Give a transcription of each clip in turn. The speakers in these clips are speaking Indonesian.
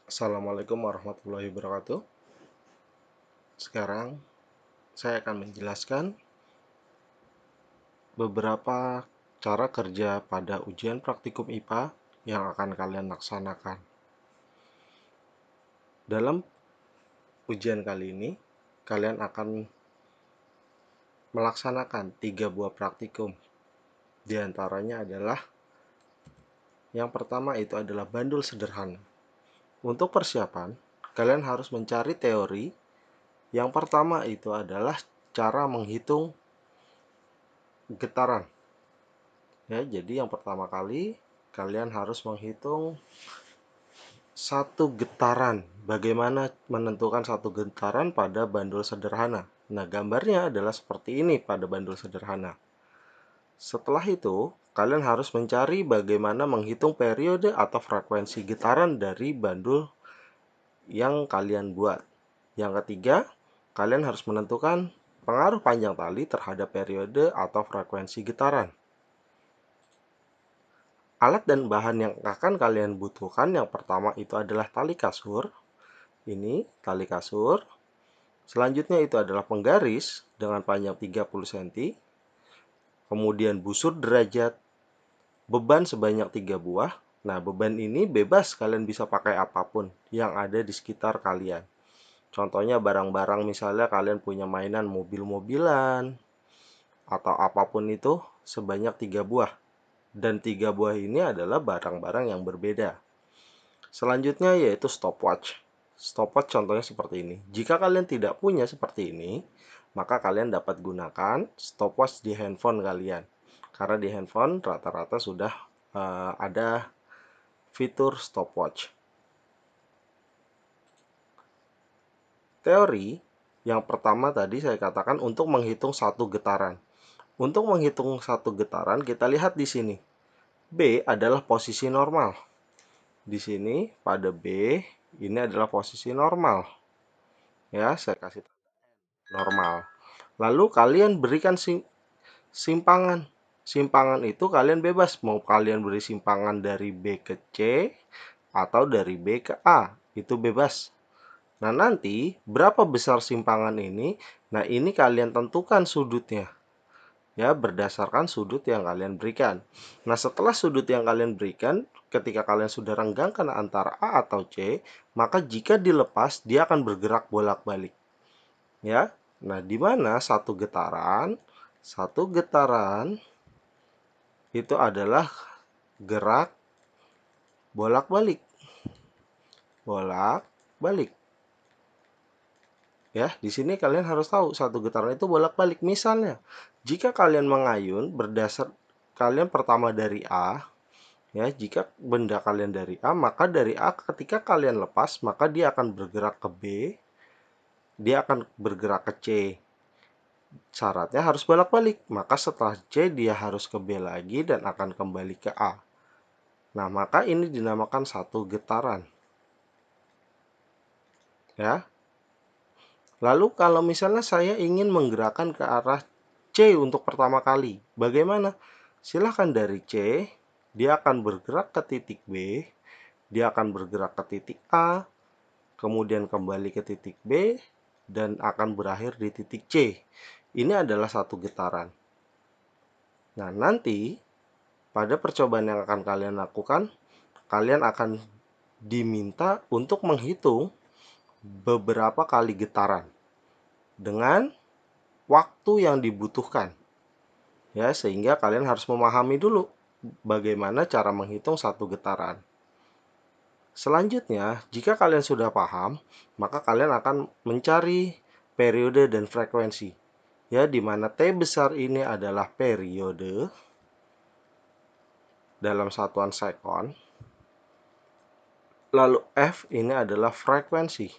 Assalamualaikum warahmatullahi wabarakatuh. Sekarang saya akan menjelaskan beberapa cara kerja pada ujian praktikum IPA yang akan kalian laksanakan. Dalam ujian kali ini, kalian akan melaksanakan 3 buah praktikum. Di antaranya adalah yang pertama itu adalah bandul sederhana. Untuk persiapan, kalian harus mencari teori. Yang pertama itu adalah cara menghitung getaran. Ya, jadi yang pertama kali kalian harus menghitung satu getaran. Bagaimana menentukan satu getaran pada bandul sederhana? Nah, gambarnya adalah seperti ini pada bandul sederhana. Setelah itu, kalian harus mencari bagaimana menghitung periode atau frekuensi getaran dari bandul yang kalian buat. Yang ketiga, kalian harus menentukan pengaruh panjang tali terhadap periode atau frekuensi getaran. Alat dan bahan yang akan kalian butuhkan yang pertama itu adalah tali kasur. Ini tali kasur. Selanjutnya itu adalah penggaris dengan panjang 30 cm. Kemudian busur derajat, beban sebanyak 3 buah. Nah, beban ini bebas, kalian bisa pakai apapun yang ada di sekitar kalian. Contohnya barang-barang, misalnya kalian punya mainan mobil-mobilan atau apapun itu, sebanyak 3 buah. Dan 3 buah ini adalah barang-barang yang berbeda. Selanjutnya yaitu stopwatch. Stopwatch contohnya seperti ini. Jika kalian tidak punya seperti ini, maka kalian dapat gunakan stopwatch di handphone kalian. Karena di handphone rata-rata sudah ada fitur stopwatch. Teori yang pertama tadi saya katakan untuk menghitung satu getaran. Untuk menghitung satu getaran, kita lihat di sini. B adalah posisi normal. Di sini pada B ini adalah posisi normal. Ya, saya kasih normal. Lalu kalian berikan simpangan. Simpangan itu kalian bebas, mau kalian beri simpangan dari B ke C atau dari B ke A, itu bebas. Nah, nanti berapa besar simpangan ini? Nah, ini kalian tentukan sudutnya. Ya, berdasarkan sudut yang kalian berikan. Nah, setelah sudut yang kalian berikan, ketika kalian sudah renggangkan antara A atau C, maka jika dilepas, dia akan bergerak bolak-balik. Ya, nah, di mana satu getaran itu adalah gerak bolak-balik. Bolak-balik. Ya, di sini kalian harus tahu satu getaran itu bolak-balik. Misalnya, jika kalian mengayun berdasar kalian pertama dari A, ya, jika benda kalian dari A, maka dari A ketika kalian lepas, maka dia akan bergerak ke B, dia akan bergerak ke C. Syaratnya harus bolak-balik. Maka setelah C dia harus ke B lagi dan akan kembali ke A. Nah, maka ini dinamakan satu getaran. Ya. Lalu kalau misalnya saya ingin menggerakkan ke arah C untuk pertama kali, bagaimana? Silahkan dari C, dia akan bergerak ke titik B, dia akan bergerak ke titik A, kemudian kembali ke titik B, dan akan berakhir di titik C. Ini adalah satu getaran. Nah, nanti pada percobaan yang akan kalian lakukan, kalian akan diminta untuk menghitung beberapa kali getaran dengan waktu yang dibutuhkan. Ya, sehingga kalian harus memahami dulu bagaimana cara menghitung satu getaran. Selanjutnya, jika kalian sudah paham, maka kalian akan mencari periode dan frekuensi. Ya, di mana T besar ini adalah periode dalam satuan sekon. Lalu F ini adalah frekuensi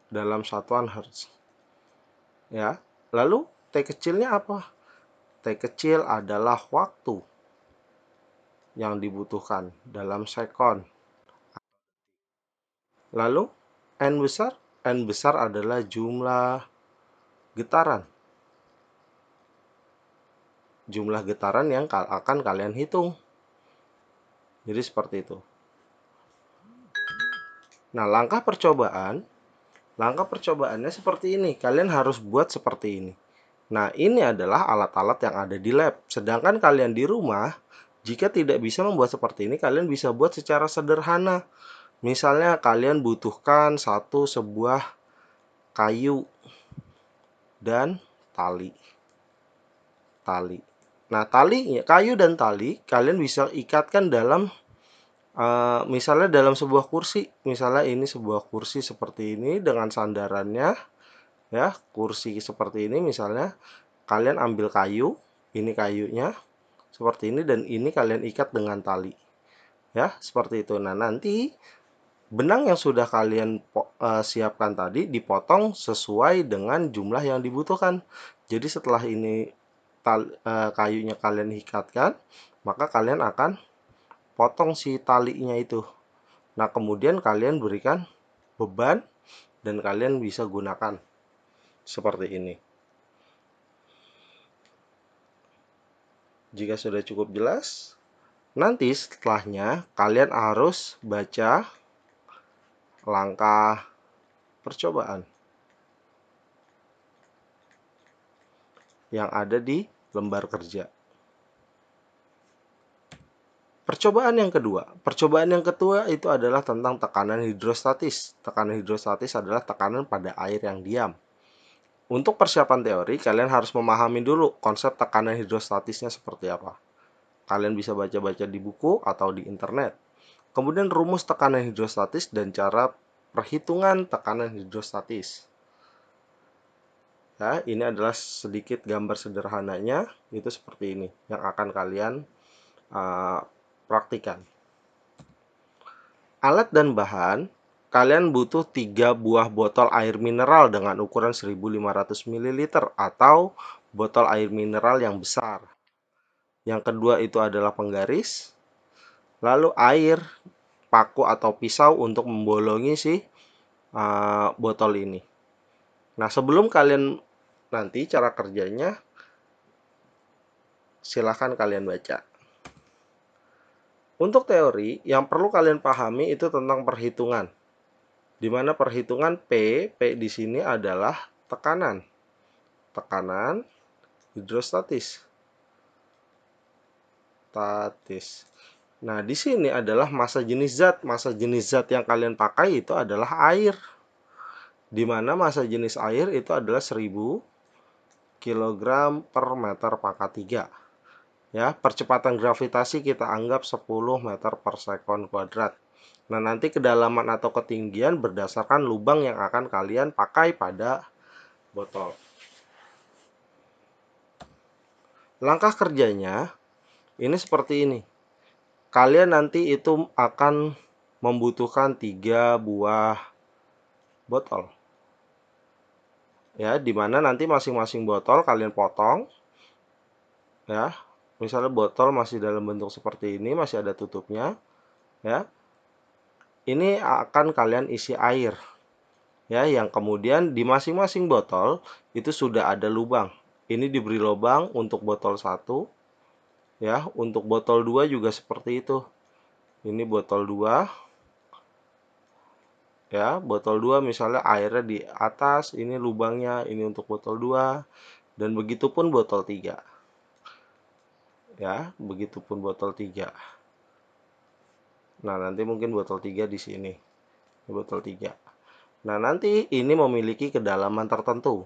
dalam satuan hertz. Ya, lalu T kecilnya apa? T kecil adalah waktu yang dibutuhkan dalam sekon. Lalu N besar adalah jumlah getaran. Jumlah getaran yang akan kalian hitung. Jadi seperti itu. Nah, langkah percobaannya seperti ini. Kalian harus buat seperti ini. Nah, ini adalah alat-alat yang ada di lab. Sedangkan kalian di rumah, jika tidak bisa membuat seperti ini, kalian bisa buat secara sederhana. Misalnya kalian butuhkan sebuah kayu dan tali. Nah, kayu dan tali kalian bisa ikatkan dalam misalnya dalam sebuah kursi. Misalnya ini sebuah kursi seperti ini dengan sandarannya, ya, kursi seperti ini misalnya. Kalian ambil kayu, ini kayunya seperti ini, dan ini kalian ikat dengan tali, ya, seperti itu. Nah, nanti benang yang sudah kalian siapkan tadi dipotong sesuai dengan jumlah yang dibutuhkan. Jadi setelah ini kayunya kalian ikatkan, maka kalian akan potong si talinya itu. Nah, kemudian kalian berikan beban dan kalian bisa gunakan seperti ini. Jika sudah cukup jelas, nanti setelahnya kalian harus baca langkah percobaan yang ada di lembar kerja. Percobaan yang kedua itu adalah tentang tekanan hidrostatis. Tekanan hidrostatis adalah tekanan pada air yang diam. Untuk persiapan teori, kalian harus memahami dulu konsep tekanan hidrostatisnya seperti apa. Kalian bisa baca-baca di buku atau di internet. Kemudian rumus tekanan hidrostatis dan cara perhitungan tekanan hidrostatis. Ya, ini adalah sedikit gambar sederhananya, itu seperti ini yang akan kalian praktikan. Alat dan bahan, kalian butuh 3 buah botol air mineral dengan ukuran 1500 ml atau botol air mineral yang besar. Yang kedua itu adalah penggaris, lalu air, paku atau pisau untuk membolongi si botol ini. Nah, sebelum kalian nanti cara kerjanya, silahkan kalian baca. Untuk teori, yang perlu kalian pahami itu tentang perhitungan. Di mana perhitungan P di sini adalah tekanan. Tekanan hidrostatis. Nah, di sini adalah massa jenis zat. Massa jenis zat yang kalian pakai itu adalah air. Di mana massa jenis air itu adalah 1000 kg per meter pangkat 3. Ya, percepatan gravitasi kita anggap 10 meter per sekon kuadrat. Nah, nanti kedalaman atau ketinggian berdasarkan lubang yang akan kalian pakai pada botol. Langkah kerjanya ini seperti ini. Kalian nanti itu akan membutuhkan 3 buah botol. Ya, dimana nanti masing-masing botol kalian potong. Ya, misalnya botol masih dalam bentuk seperti ini, masih ada tutupnya. Ya, ini akan kalian isi air. Ya, yang kemudian di masing-masing botol itu sudah ada lubang. Ini diberi lubang untuk botol 1. Ya, untuk botol 2 juga seperti itu. Ini botol 2. Ya, botol 2 misalnya airnya di atas, ini lubangnya, ini untuk botol 2, dan begitupun botol 3. Ya, begitupun botol 3. Nah, nanti mungkin botol 3 di sini. Ini botol 3. Nah, nanti ini memiliki kedalaman tertentu.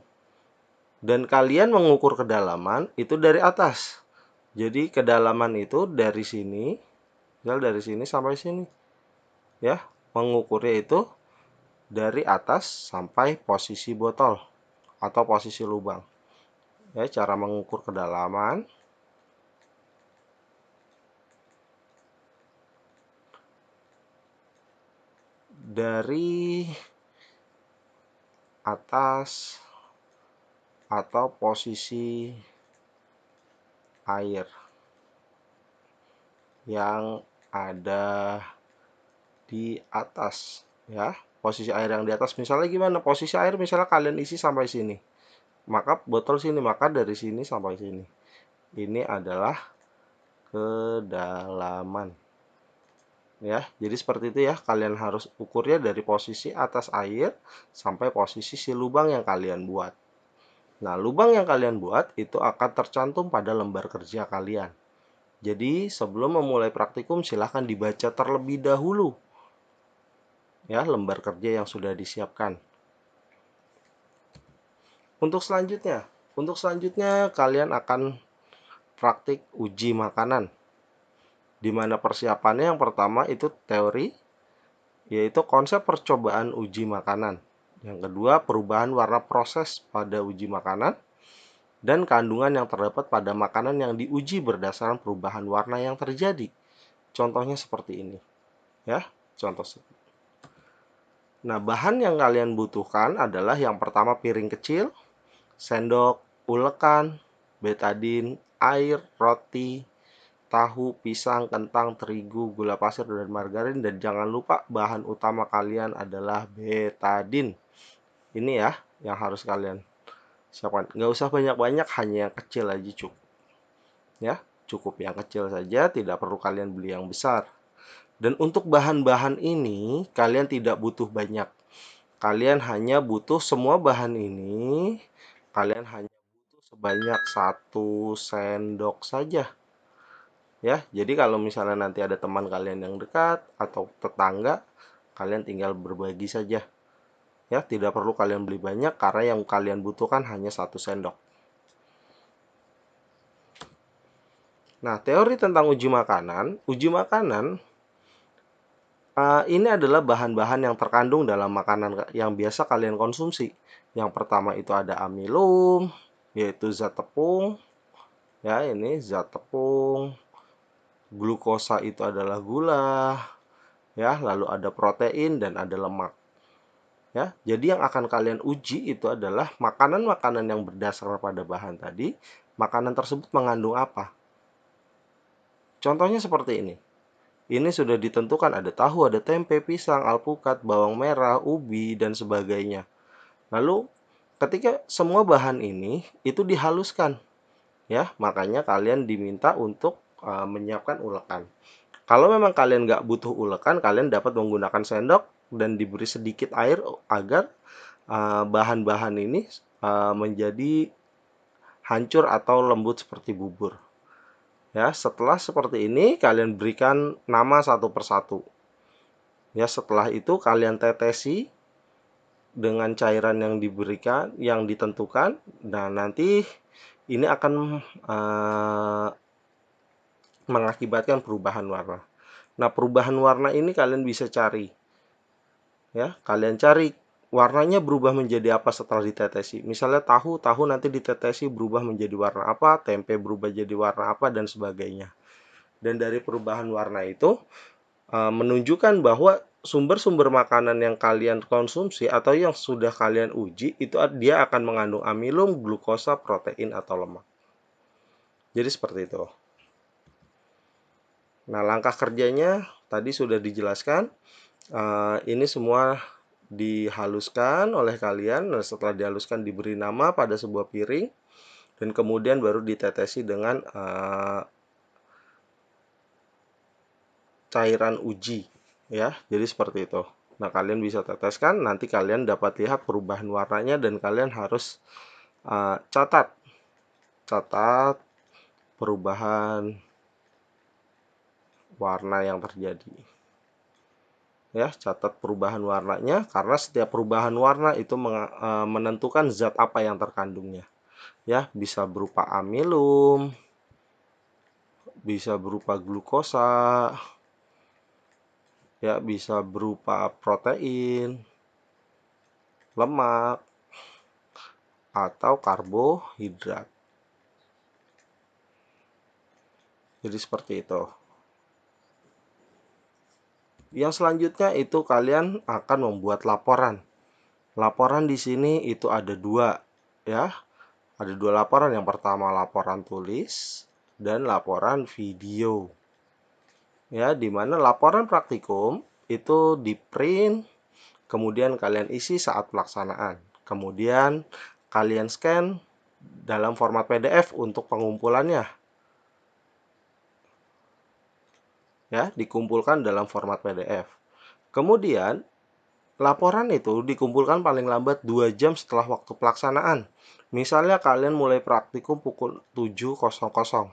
Dan kalian mengukur kedalaman itu dari atas. Jadi kedalaman itu dari sini, dari sini sampai sini. Ya, mengukurnya itu dari atas sampai posisi botol atau posisi lubang. Ya, cara mengukur kedalaman dari atas atau posisi air yang ada di atas, ya. Posisi air yang di atas misalnya gimana? Posisi air misalnya kalian isi sampai sini. Maka botol sini, maka dari sini sampai sini. Ini adalah kedalaman. Ya, jadi seperti itu ya, kalian harus ukurnya dari posisi atas air sampai posisi si lubang yang kalian buat. Nah, lubang yang kalian buat itu akan tercantum pada lembar kerja kalian. Jadi, sebelum memulai praktikum silahkan dibaca terlebih dahulu ya lembar kerja yang sudah disiapkan. Untuk selanjutnya kalian akan praktik uji makanan. Di mana persiapannya yang pertama itu teori, yaitu konsep percobaan uji makanan. Yang kedua, perubahan warna proses pada uji makanan dan kandungan yang terdapat pada makanan yang diuji berdasarkan perubahan warna yang terjadi. Contohnya seperti ini, ya. Contoh. Nah, bahan yang kalian butuhkan adalah yang pertama piring kecil, sendok, ulekan, betadin, air, roti, tahu, pisang, kentang, terigu, gula pasir, dan margarin. Dan jangan lupa bahan utama kalian adalah betadin. Ini ya yang harus kalian siapkan. Nggak usah banyak-banyak, hanya yang kecil aja cukup. Ya, cukup yang kecil saja, tidak perlu kalian beli yang besar. Dan untuk bahan-bahan ini kalian tidak butuh banyak. Kalian hanya butuh semua bahan ini, kalian hanya butuh sebanyak 1 sendok saja. Ya, jadi kalau misalnya nanti ada teman kalian yang dekat atau tetangga, kalian tinggal berbagi saja. Ya, tidak perlu kalian beli banyak karena yang kalian butuhkan hanya 1 sendok. Nah, teori tentang uji makanan. Uji makanan ini adalah bahan-bahan yang terkandung dalam makanan yang biasa kalian konsumsi. Yang pertama itu ada amilum, yaitu zat tepung. Ya, ini zat tepung. Glukosa itu adalah gula. Ya, lalu ada protein dan ada lemak. Ya, jadi yang akan kalian uji itu adalah makanan-makanan yang berdasar pada bahan tadi. Makanan tersebut mengandung apa? Contohnya seperti ini. Ini sudah ditentukan ada tahu, ada tempe, pisang, alpukat, bawang merah, ubi, dan sebagainya. Lalu ketika semua bahan ini itu dihaluskan, ya, makanya kalian diminta untuk menyiapkan ulekan. Kalau memang kalian nggak butuh ulekan, kalian dapat menggunakan sendok dan diberi sedikit air agar bahan-bahan ini menjadi hancur atau lembut seperti bubur. Ya, setelah seperti ini kalian berikan nama satu persatu. Ya, setelah itu kalian tetesi dengan cairan yang diberikan, yang ditentukan. Nah, nanti ini akan mengakibatkan perubahan warna. Nah, perubahan warna ini kalian bisa cari. Ya, kalian cari warnanya berubah menjadi apa setelah ditetesi. Misalnya tahu nanti ditetesi berubah menjadi warna apa, tempe berubah jadi warna apa, dan sebagainya. Dan dari perubahan warna itu menunjukkan bahwa sumber-sumber makanan yang kalian konsumsi atau yang sudah kalian uji itu dia akan mengandung amilum, glukosa, protein, atau lemak. Jadi seperti itu. Nah, langkah kerjanya tadi sudah dijelaskan. Ini semua dihaluskan oleh kalian. Nah, setelah dihaluskan diberi nama pada sebuah piring dan kemudian baru ditetesi dengan cairan uji, ya. Jadi seperti itu. Nah, kalian bisa teteskan, nanti kalian dapat lihat perubahan warnanya dan kalian harus catat perubahan warna yang terjadi. Ya, catat perubahan warnanya karena setiap perubahan warna itu menentukan zat apa yang terkandungnya. Ya, bisa berupa amilum, bisa berupa glukosa, ya, bisa berupa protein, lemak, atau karbohidrat. Jadi seperti itu. Yang selanjutnya itu kalian akan membuat laporan. Laporan di sini itu ada dua, ya. Ada dua laporan. Yang pertama laporan tulis dan laporan video. Ya, di mana laporan praktikum itu di print, kemudian kalian isi saat pelaksanaan. Kemudian kalian scan dalam format PDF untuk pengumpulannya. ya, dikumpulkan dalam format PDF. Kemudian, laporan itu dikumpulkan paling lambat 2 jam setelah waktu pelaksanaan. Misalnya kalian mulai praktikum pukul 7.00.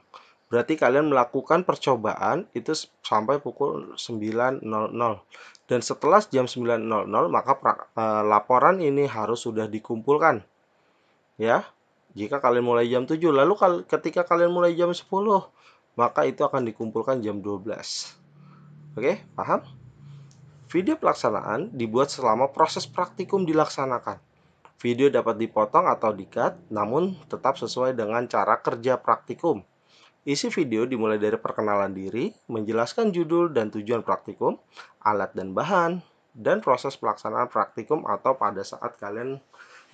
Berarti kalian melakukan percobaan itu sampai pukul 9.00. Dan setelah jam 9.00 maka laporan ini harus sudah dikumpulkan. Ya, jika kalian mulai jam 7, lalu ketika kalian mulai jam 10, maka itu akan dikumpulkan jam 12. Oke, paham? Video pelaksanaan dibuat selama proses praktikum dilaksanakan. Video dapat dipotong atau di-cut, namun tetap sesuai dengan cara kerja praktikum. Isi video dimulai dari perkenalan diri, menjelaskan judul dan tujuan praktikum, alat dan bahan, dan proses pelaksanaan praktikum atau pada saat kalian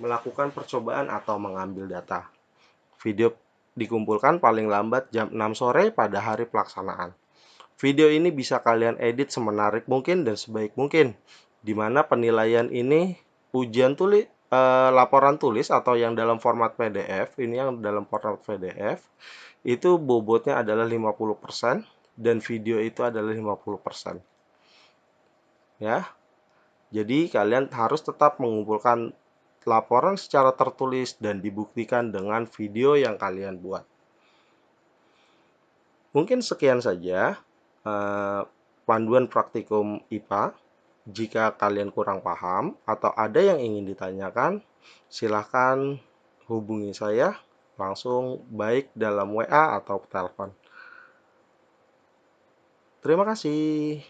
melakukan percobaan atau mengambil data. Video dikumpulkan paling lambat jam 6 sore pada hari pelaksanaan. Video ini bisa kalian edit semenarik mungkin dan sebaik mungkin, di mana penilaian ini laporan tulis atau yang dalam format PDF, ini yang dalam format PDF, itu bobotnya adalah 50% dan video itu adalah 50%. Ya. Jadi kalian harus tetap mengumpulkan laporan secara tertulis dan dibuktikan dengan video yang kalian buat. Mungkin sekian saja panduan praktikum IPA. Jika kalian kurang paham atau ada yang ingin ditanyakan, silahkan hubungi saya langsung baik dalam WA atau telepon. Terima kasih.